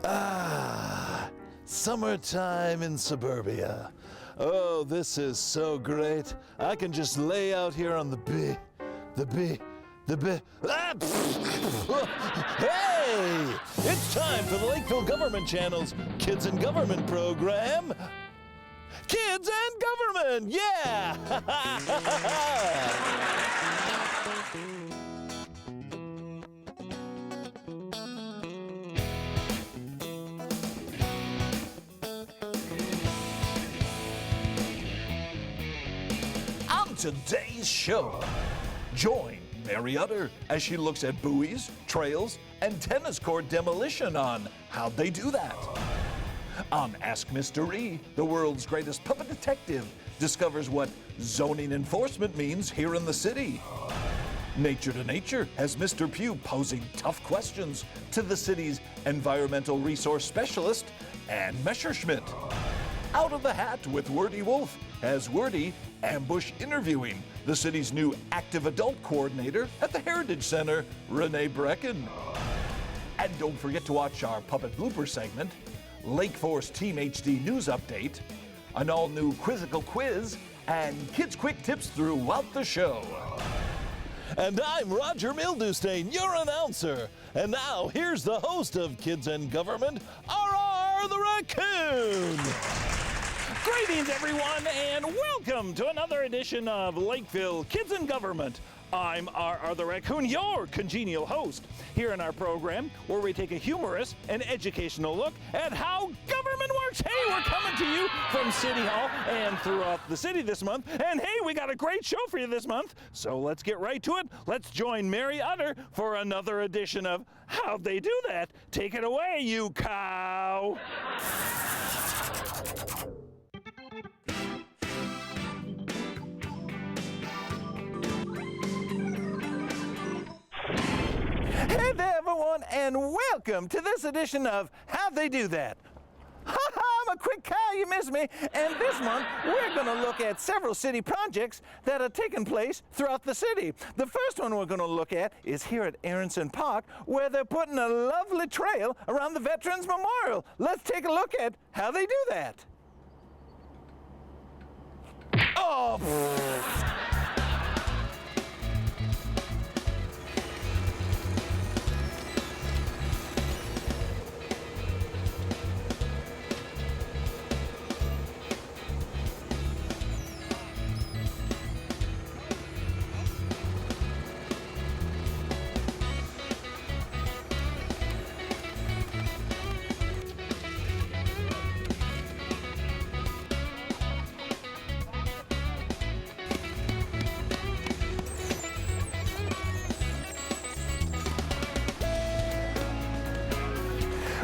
Ah, summertime in suburbia. Oh, this is so great. I can just lay out here on the Hey! It's time for the Lakeville Government Channel's Kids in Government program. Kids and Government, yeah! On today's show, join Mary Utter as she looks at buoys, trails, and tennis court demolition on How'd They Do That? On Ask Mr. E, the world's greatest puppet detective discovers what zoning enforcement means here in the city. Nature to Nature has Mr. Pugh posing tough questions to the city's environmental resource specialist, Ann Messerschmidt. Out of the Hat with Wordy Wolf has Wordy ambush interviewing the city's new active adult coordinator at the Heritage Center, Renee Brecken. And don't forget to watch our puppet blooper segment, Lake Forest Team HD News Update, an all-new quizzical quiz, and kids' quick tips throughout the show. And I'm Roger Mildewstein, your announcer. And now here's the host of Kids and Government, R.R. the Raccoon. Greetings, everyone, and welcome to another edition of Lakeville Kids in Government. I'm R.R. the Raccoon, your congenial host, here in our program where we take a humorous and educational look at how government works. Hey, we're coming to you from City Hall and throughout the city this month. And hey, we got a great show for you this month, so let's get right to it. Let's join Mary Utter for another edition of How'd They Do That? Take it away, you cow! Hey there, everyone, and welcome to this edition of How'd They Do That? Ha-ha, I'm a quick cow, you missed me. And this month, we're going to look at several city projects that are taking place throughout the city. The first one we're going to look at is here at Aronson Park, where they're putting a lovely trail around the Veterans Memorial. Let's take a look at how they do that. Oh,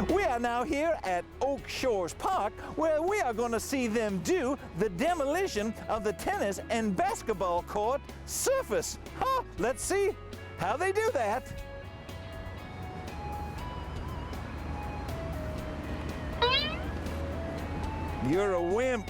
we are now here at Oak Shores Park, where we are going to see them do the demolition of the tennis and basketball court surface. Huh? Let's see how they do that. You're a wimp.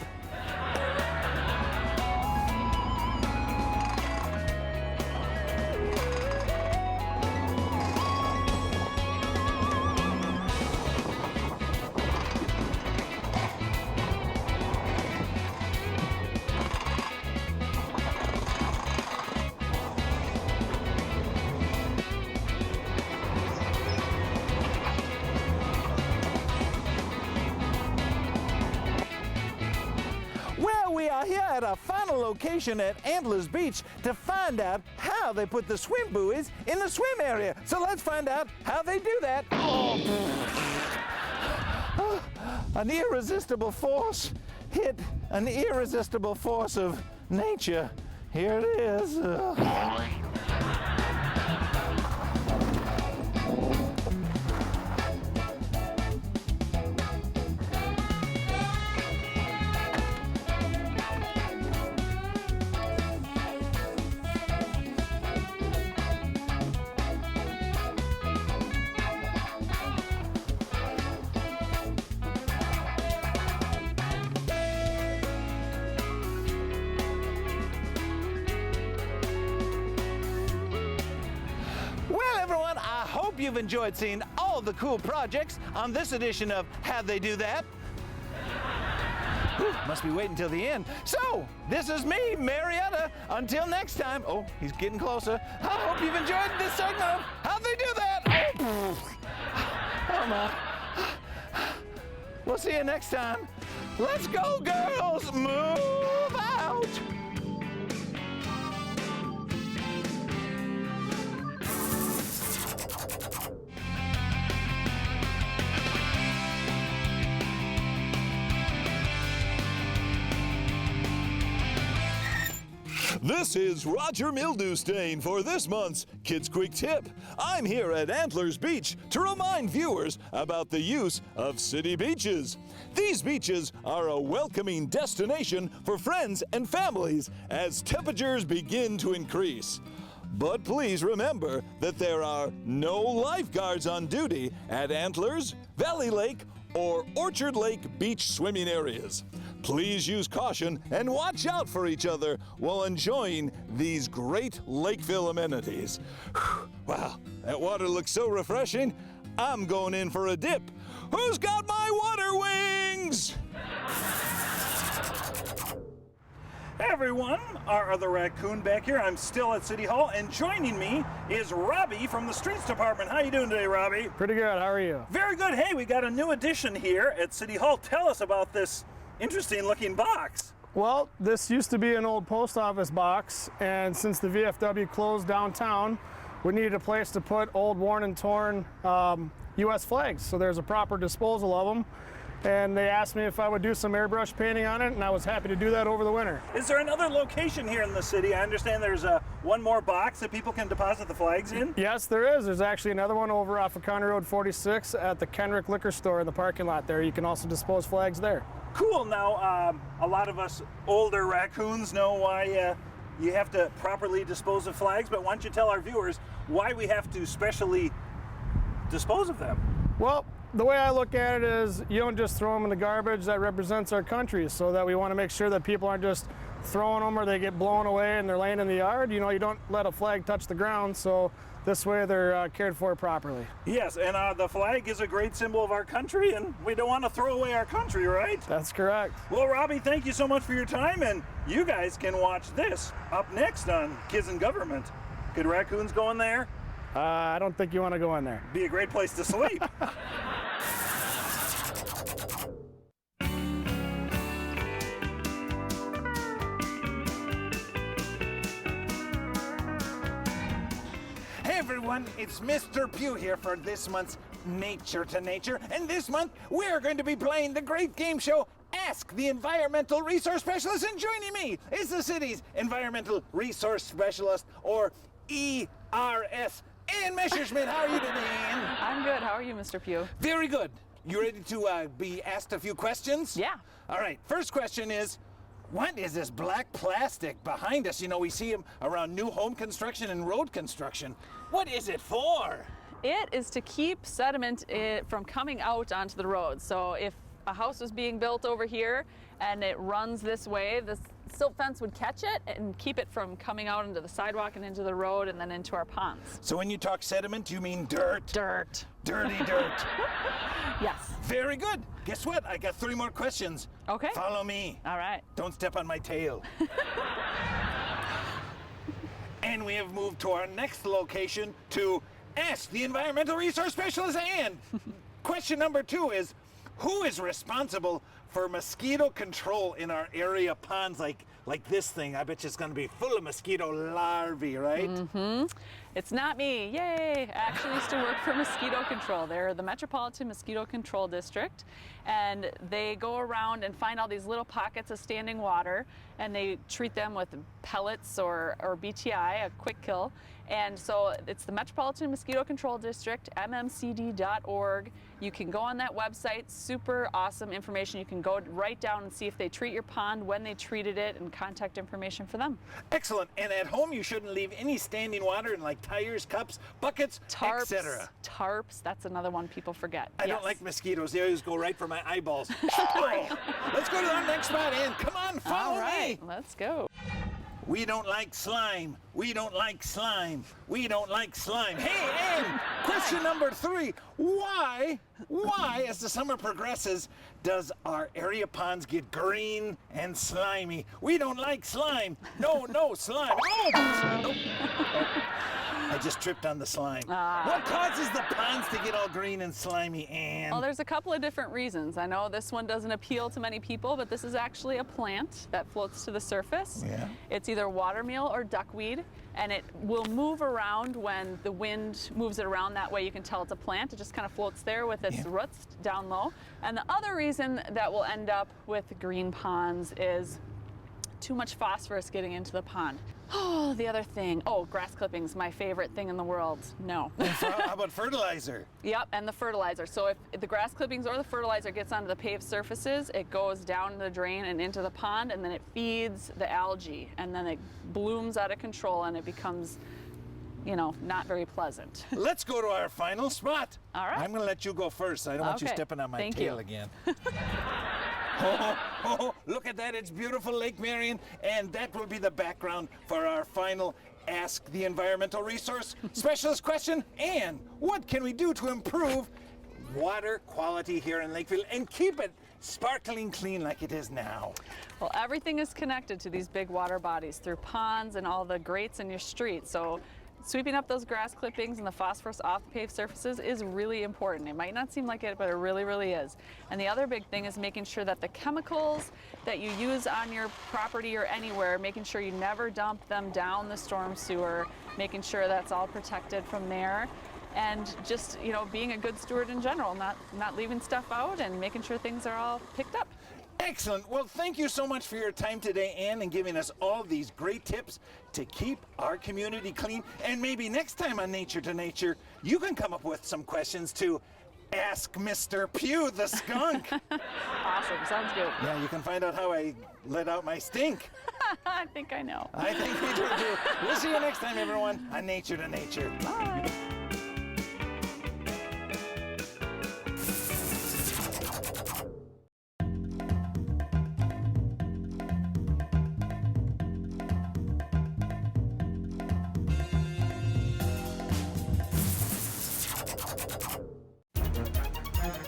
We are here at our final location at Antlers Beach to find out how they put the swim buoys in the swim area. So let's find out how they do that. Oh, an irresistible force hit an irresistible force of nature. Here it is. you've enjoyed seeing all all the cool projects on this edition of How'd They Do That? Whew, must be waiting till the end. So, this is me, Marietta. Until next time. Oh, he's getting closer. I hope you've enjoyed this segment of How'd They Do That? Oh my. We'll see you next time. Let's go, girls. Move out. This is Roger Mildewstain for this month's Kids Quick Tip. I'm here at Antlers Beach to remind viewers about the use of city beaches. These beaches are a welcoming destination for friends and families as temperatures begin to increase. But please remember that there are no lifeguards on duty at Antlers, Valley Lake, or Orchard Lake beach swimming areas. Please use caution and watch out for each other while enjoying these great Lakeville amenities. Wow, that water looks so refreshing. I'm going in for a dip. Who's got my water wings? Hey everyone, our other raccoon back here. I'm still at City Hall, and joining me is Robbie from the Streets Department. How you doing today, Robbie? Pretty good, how are you? Very good. Hey, we got a new addition here at City Hall. Tell us about this interesting looking box. Well, this used to be an old post office box, and since the VFW closed downtown, we needed a place to put old, worn and torn U.S. flags, so there's a proper disposal of them. And they asked me if I would do some airbrush painting on it, and I was happy to do that over the winter. Is there another location here in the city? I understand there's one more box that people can deposit the flags in? Yes, there is. There's actually another one over off of County Road 46 at the Kenrick Liquor Store in the parking lot there. You can also dispose flags there. Cool. Now, a lot of us older raccoons know why you have to properly dispose of flags, but why don't you tell our viewers why we have to specially dispose of them? Well, the way I look at it is you don't just throw them in the garbage. That represents our country, so that we want to make sure that people aren't just throwing them or they get blown away and they're laying in the yard. You know, you don't let a flag touch the ground, so this way they're cared for properly. Yes, and the flag is a great symbol of our country, and we don't want to throw away our country, right? That's correct. Well, Robbie, thank you so much for your time, and you guys can watch this up next on Kids in Government. Could raccoons go in there? I don't think you want to go in there. Be a great place to sleep. Hey everyone, it's Mr. Pugh here for this month's Nature to Nature, and this month we're going to be playing the great game show Ask the Environmental Resource Specialist, and joining me is the city's Environmental Resource Specialist, or ERS, Ann Messerschmidt. How are you today, Ann? I'm good. How are you, Mr. Pugh? Very good. You ready to be asked a few questions? Yeah. All right, first question is, what is this black plastic behind us? You know, we see them around new home construction and road construction. What is it for? It is to keep sediment from coming out onto the road. So if a house was being built over here and it runs this way, this silt fence would catch it and keep it from coming out into the sidewalk and into the road and then into our ponds. So when you talk sediment, you mean dirt? Dirt. Dirty dirt. Yes. Very good. Guess what? I got 3 more questions. Okay. Follow me. All right. Don't step on my tail. And we have moved to our next location to Ask the Environmental Resource Specialist. And question number 2 is, who is responsible for mosquito control in our area ponds like this thing? I bet you it's going to be full of mosquito larvae, right? Mm-hmm. It's not me. Yay! I actually used to work for mosquito control. They're the Metropolitan Mosquito Control District, and they go around and find all these little pockets of standing water, and they treat them with pellets or BTI, a quick kill. And so it's the Metropolitan Mosquito Control District, mmcd.org. You can go on that website, super awesome information. You can go right down and see if they treat your pond, when they treated it, and contact information for them. Excellent. And at home, you shouldn't leave any standing water in like tires, cups, buckets, etc. Tarps, that's another one people forget. I don't like mosquitoes. They always go right for my eyeballs. Let's go to our next spot, Ann. Come on, follow All right, me. let's go. We don't like slime. We don't like slime. We don't like slime. Hey, and question number 3. Why, as the summer progresses, does our area ponds get green and slimy? We don't like slime. No slime. Oh! I just tripped on the slime. What causes the ponds to get all green and slimy, Ann? Well, there's a couple of different reasons. I know this one doesn't appeal to many people, but this is actually a plant that floats to the surface. Yeah. It's either watermeal or duckweed, and it will move around when the wind moves it around. That way you can tell it's a plant. It just kind of floats there with its roots down low. And the other reason that we'll end up with green ponds is too much phosphorus getting into the pond. Oh, the other thing. Oh, grass clippings, my favorite thing in the world. No. How about fertilizer? Yep, and the fertilizer. So if the grass clippings or the fertilizer gets onto the paved surfaces, it goes down the drain and into the pond, and then it feeds the algae, and then it blooms out of control, and it becomes, not very pleasant. Let's go to our final spot. All right. I'm going to let you go first. I don't want you Okay. stepping on my Thank tail you. again. Look at that. It's beautiful Lake Marion, and that will be the background for our final Ask the Environmental Resource Specialist question. And what can we do to improve water quality here in Lakeville and keep it sparkling clean like it is now? Well, everything is connected to these big water bodies through ponds and all the grates in your street. So sweeping up those grass clippings and the phosphorus off the paved surfaces is really important. It might not seem like it, but it really, really is. And the other big thing is making sure that the chemicals that you use on your property or anywhere, making sure you never dump them down the storm sewer, making sure that's all protected from there. And just, being a good steward in general, not leaving stuff out and making sure things are all picked up. Excellent. Well, thank you so much for your time today, Ann, and giving us all these great tips to keep our community clean. And maybe next time on Nature to Nature, you can come up with some questions to ask Mr. Pugh the skunk. Awesome, sounds good. Yeah, you can find out how I let out my stink. I think I know. I think we do too. We'll see you next time, everyone, on Nature to Nature. Bye.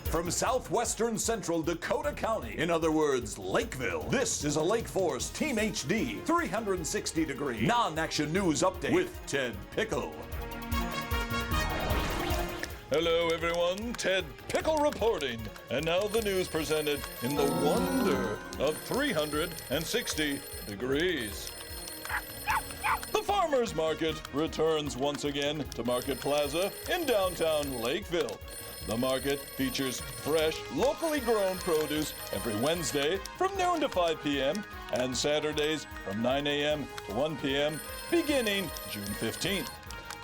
From southwestern central Dakota County, in other words, Lakeville, this is a Lake Force Team HD 360-degree non-action news update with Ted Pickle. Hello, everyone. Ted Pickle reporting. And now the news presented in the wonder of 360 degrees. The Farmers Market returns once again to Market Plaza in downtown Lakeville. The market features fresh, locally grown produce every Wednesday from noon to 5 p.m. and Saturdays from 9 a.m. to 1 p.m. beginning June 15th.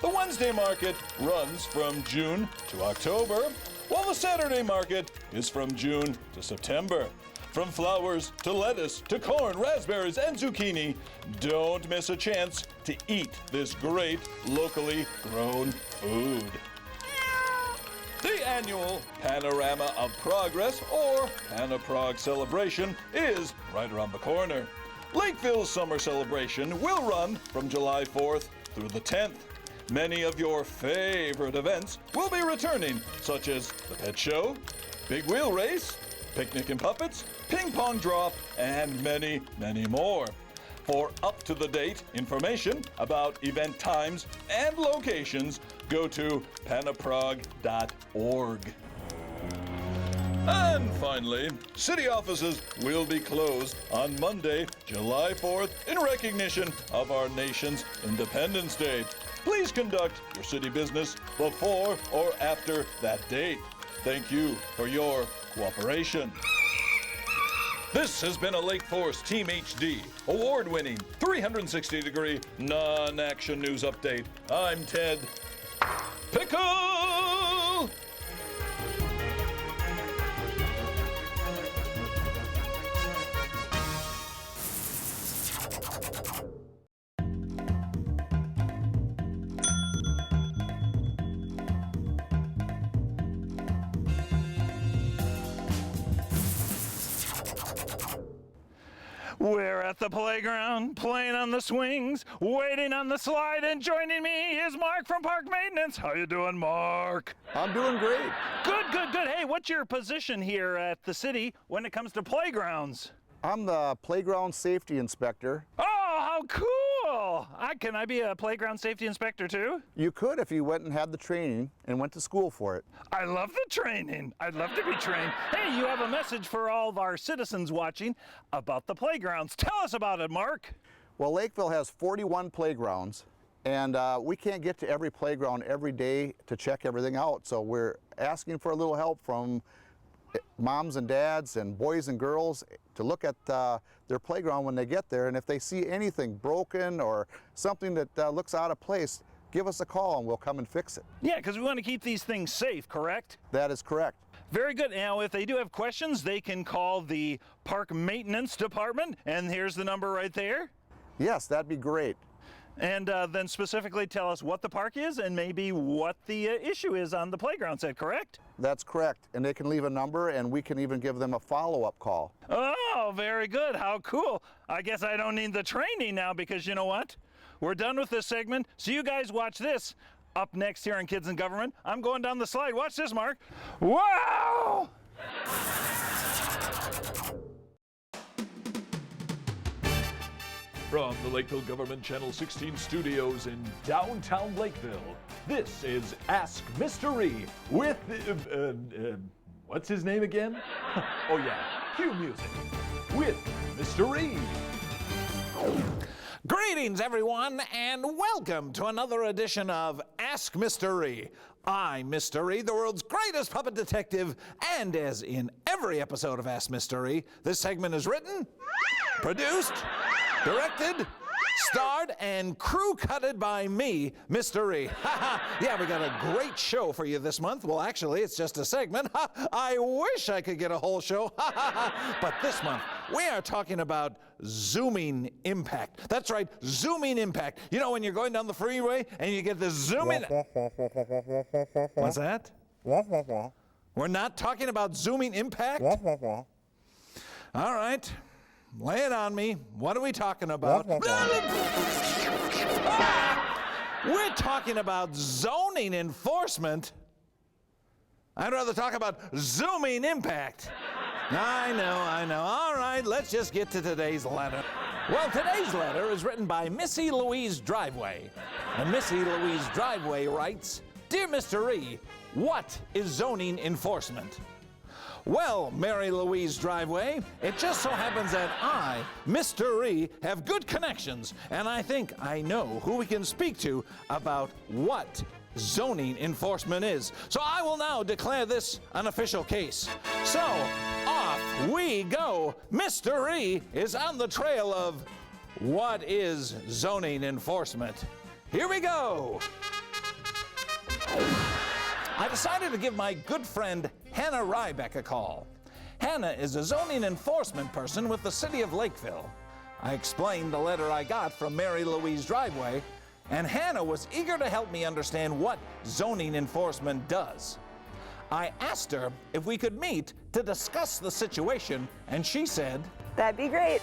The Wednesday market runs from June to October, while the Saturday market is from June to September. From flowers to lettuce to corn, raspberries, and zucchini, don't miss a chance to eat this great locally grown food. The annual Panorama of Progress, or Panaprog celebration, is right around the corner. Lakeville's summer celebration will run from July 4th through the 10th. Many of your favorite events will be returning, such as the pet show, big wheel race, picnic and puppets, ping pong drop, and many, many more. For up-to-the-date information about event times and locations, go to panaprog.org. And finally, city offices will be closed on Monday, July 4th, in recognition of our nation's Independence Day. Please conduct your city business before or after that date. Thank you for your cooperation. This has been a Lake Force Team HD, award-winning 360-degree non-action news update. I'm Ted Pickle! We're at the playground, playing on the swings, waiting on the slide, and joining me is Mark from Park Maintenance. How you doing, Mark? I'm doing great. Good, good, good. Hey, what's your position here at the city when it comes to playgrounds? I'm the playground safety inspector. Oh, how cool! Can I be a playground safety inspector too? You could if you went and had the training and went to school for it. I love the training. I'd love to be trained. Hey, you have a message for all of our citizens watching about the playgrounds. Tell us about it, Mark. Well, Lakeville has 41 playgrounds, and we can't get to every playground every day to check everything out. So we're asking for a little help from moms and dads and boys and girls to look at their playground when they get there, and if they see anything broken or something that looks out of place, give us a call and we'll come and fix it. Yeah, because we want to keep these things safe, correct? That is correct. Very good. Now, if they do have questions, they can call the Park Maintenance Department, and here's the number right there. Yes, that'd be great. And then specifically tell us what the park is and maybe what the issue is on the playground set, correct? That's correct. And they can leave a number and we can even give them a follow-up call. Oh, very good. How cool. I guess I don't need the training now because you know what? We're done with this segment, so you guys watch this. Up next here on Kids in Government, I'm going down the slide. Watch this, Mark. Wow! From the Lakeville Government Channel 16 studios in downtown Lakeville, this is Ask Mystery with, what's his name again? Oh yeah, cue music, with Mystery. Greetings, everyone, and welcome to another edition of Ask Mystery. I'm Mystery, the world's greatest puppet detective, and as in every episode of Ask Mystery, this segment is written, produced, directed, starred, and crew-cutted by me, Mystery. Yeah, we got a great show for you this month. Well, actually, it's just a segment. I wish I could get a whole show. But this month, we are talking about zooming impact. That's right, zooming impact. You know when you're going down the freeway and you get the zooming... What's that? We're not talking about zooming impact? All right. Lay it on me. What are we talking about? We're talking about zoning enforcement. I'd rather talk about zooming impact. I know. All right, let's just get to today's letter. Well, today's letter is written by Missy Louise Driveway. And Missy Louise Driveway writes, Dear Mr. E, what is zoning enforcement? Well, Mary Louise Driveway, it just so happens that I, Mr. E, have good connections, and I think I know who we can speak to about what zoning enforcement is. So I will now declare this an official case. So, off we go. Mr. E is on the trail of what is zoning enforcement. Here we go. I decided to give my good friend Hannah Rybeck a call. Hannah is a zoning enforcement person with the city of Lakeville. I explained the letter I got from Mary Louise Driveway, and Hannah was eager to help me understand what zoning enforcement does. I asked her if we could meet to discuss the situation, and she said, That'd be great.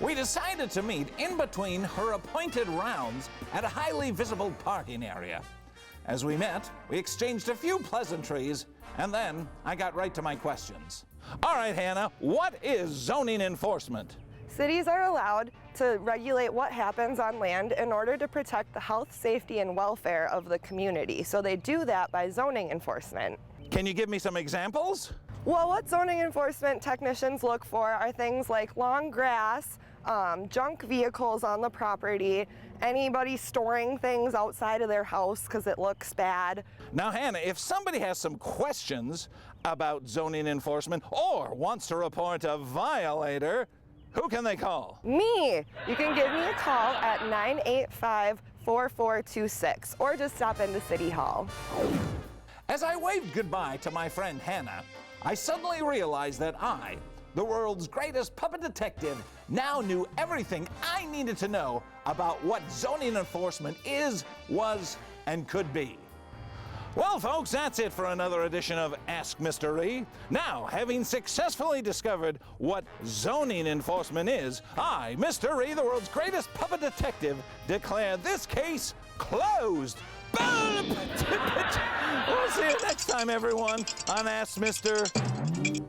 We decided to meet in between her appointed rounds at a highly visible parking area. As we met, we exchanged a few pleasantries, and then I got right to my questions. All right, Hannah, what is zoning enforcement? Cities are allowed to regulate what happens on land in order to protect the health, safety, and welfare of the community. So they do that by zoning enforcement. Can you give me some examples? Well, what zoning enforcement technicians look for are things like long grass, junk vehicles on the property, anybody storing things outside of their house because it looks bad. Now, Hannah, if somebody has some questions about zoning enforcement or wants to report a violator, who can they call? Me! You can give me a call at 985-4426 or just stop into City Hall. As I waved goodbye to my friend Hannah, I suddenly realized that I, the world's greatest puppet detective, now knew everything I needed to know about what zoning enforcement is, was, and could be. Well, folks, that's it for another edition of Ask Mr. E. Now, having successfully discovered what zoning enforcement is, I, Mr. E, the world's greatest puppet detective, declare this case closed. We'll see you next time, everyone, on Ask Mr. E.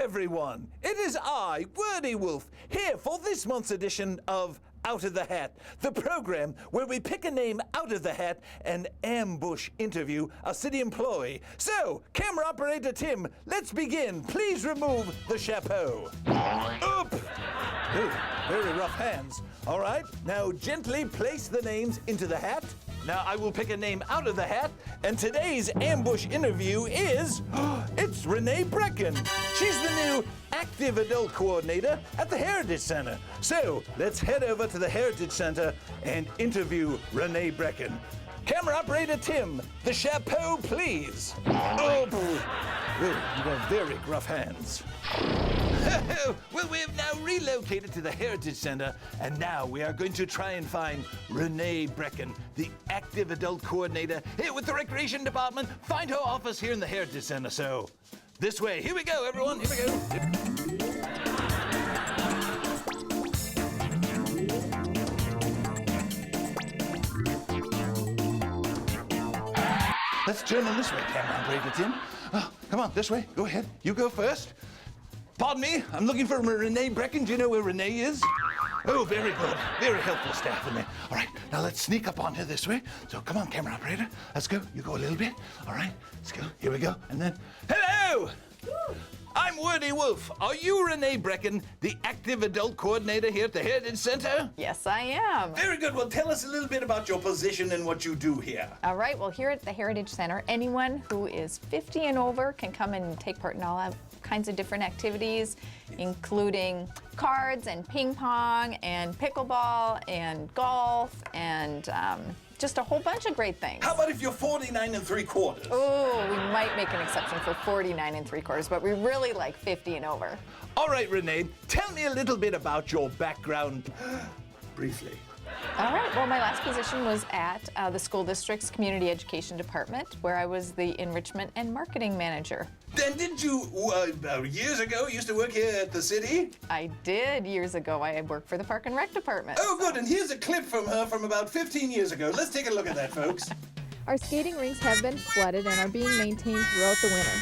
Everyone, it is I, Wordy Wolf, here for this month's edition of Out of the Hat, the program where we pick a name out of the hat and ambush interview a city employee. So, camera operator Tim, let's begin. Please remove the chapeau. Oop! Ooh, very rough hands. All right, now gently place the names into the hat. Now I will pick a name out of the hat, and today's ambush interview is, it's Renee Brecken. She's the new active adult coordinator at the Heritage Center. So let's head over to the Heritage Center and interview Renee Brecken. Camera operator Tim, the chapeau, please. Oh, you have very gruff hands. Well, we have now relocated to the Heritage Center, and now we are going to try and find Renee Brecken, the active adult coordinator here with the Recreation Department. Find her office here in the Heritage Center. So, this way. Here we go, everyone. Here we go. Let's turn in this way, camera operator Tim. Oh, come on, this way. Go ahead. You go first. Pardon me, I'm looking for Renee Brecken. Do you know where Renee is? Oh, very good. Very helpful staff in there. All right, now let's sneak up on her this way. So come on, camera operator. Let's go. You go a little bit. All right, let's go. Here we go. And then, hello! I'm Wordy Wolf. Are you Renee Brecken, the active adult coordinator here at the Heritage Center? Yes, I am. Very good. Well, tell us a little bit about your position and what you do here. All right, well, here at the Heritage Center, anyone who is 50 and over can come and take part in all kinds of different activities, including cards and ping pong and pickleball and golf and just a whole bunch of great things. How about if you're 49 3/4? Oh, we might make an exception for 49 3/4, but we really like 50 and over. All right, Renee, tell me a little bit about your background, briefly. All right, well, my last position was at the school district's community education department, where I was the enrichment and marketing manager. Then didn't you, years ago, used to work here at the city? I did years ago. I worked for the Park and Rec department. Oh, good, and here's a clip from her from about 15 years ago. Let's take a look at that, folks. Our skating rinks have been flooded and are being maintained throughout the winter.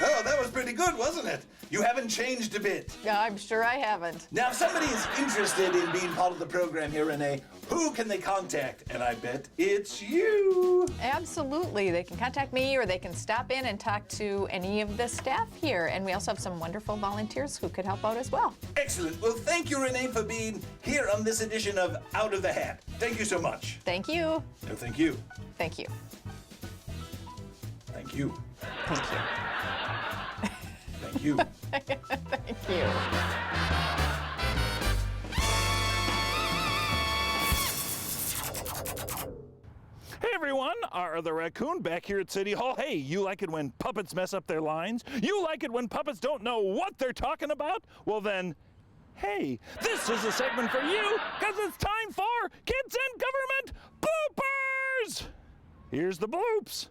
Oh, that was pretty good, wasn't it? You haven't changed a bit. No, I'm sure I haven't. Now, if somebody is interested in being part of the program here, Renee, who can they contact? And I bet it's you. Absolutely. They can contact me or they can stop in and talk to any of the staff here. And we also have some wonderful volunteers who could help out as well. Excellent. Well, thank you, Renee, for being here on this edition of Out of the Hat. Thank you so much. Thank you. No, thank you. Thank you. Thank you. Thank you. Thank you. Thank you. Hey everyone, our other raccoon back here at City Hall. Hey, you like it when puppets mess up their lines? You like it when puppets don't know what they're talking about? Well then, hey, this is a segment for you, because it's time for Kids in Government Bloopers! Here's the bloops.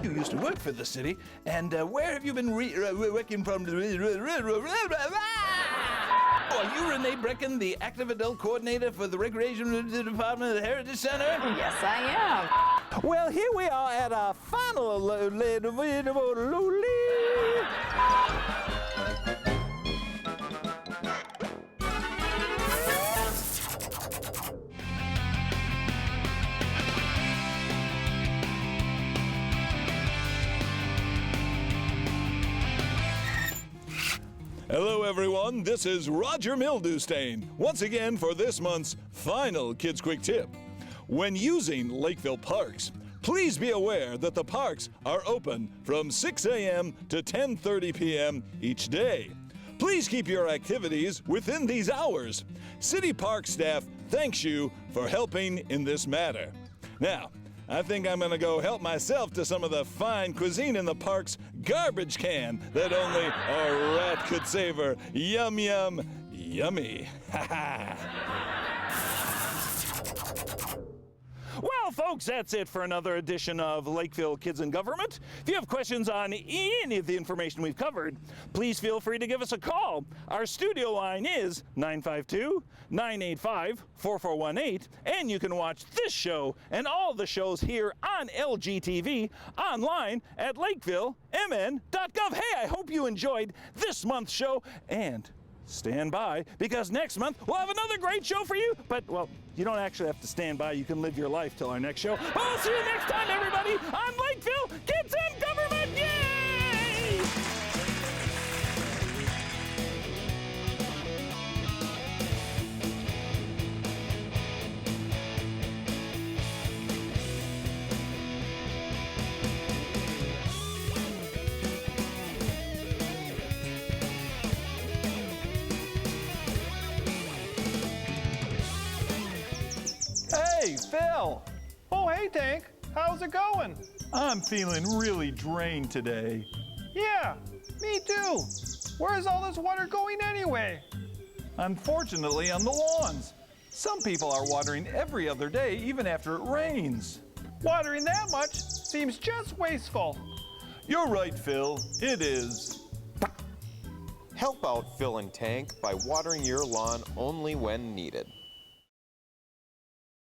You used to work for the city, and where have you been working from? Are you Renee Brecken, the active adult coordinator for the Recreation Department of the Heritage Center? Yes, I am. Well, here we are at our final Hello everyone, this is Roger Mildewstain, once again for this month's final Kids Quick Tip. When using Lakeville parks, please be aware that the parks are open from 6 a.m. to 10:30 p.m. each day. Please keep your activities within these hours. City Park staff thanks you for helping in this matter. Now, I think I'm gonna go help myself to some of the fine cuisine in the park's garbage can that only a rat could savor. Yum, yum, yummy. Ha ha. Well, folks, that's it for another edition of Lakeville Kids in Government. If you have questions on any of the information we've covered, please feel free to give us a call. Our studio line is 952-985-4418, and you can watch this show and all the shows here on LGTV online at lakeville.mn.gov. Hey, I hope you enjoyed this month's show, and stand by, because next month we'll have another great show for you. But, well, you don't actually have to stand by. You can live your life till our next show. But we'll see you next time, everybody, on Lakeville Kids in Government. Yay! Hey, Phil! Oh, hey, Tank. How's it going? I'm feeling really drained today. Yeah, me too. Where's all this water going anyway? Unfortunately, on the lawns. Some people are watering every other day, even after it rains. Watering that much seems just wasteful. You're right, Phil. It is. Help out Phil and Tank by watering your lawn only when needed.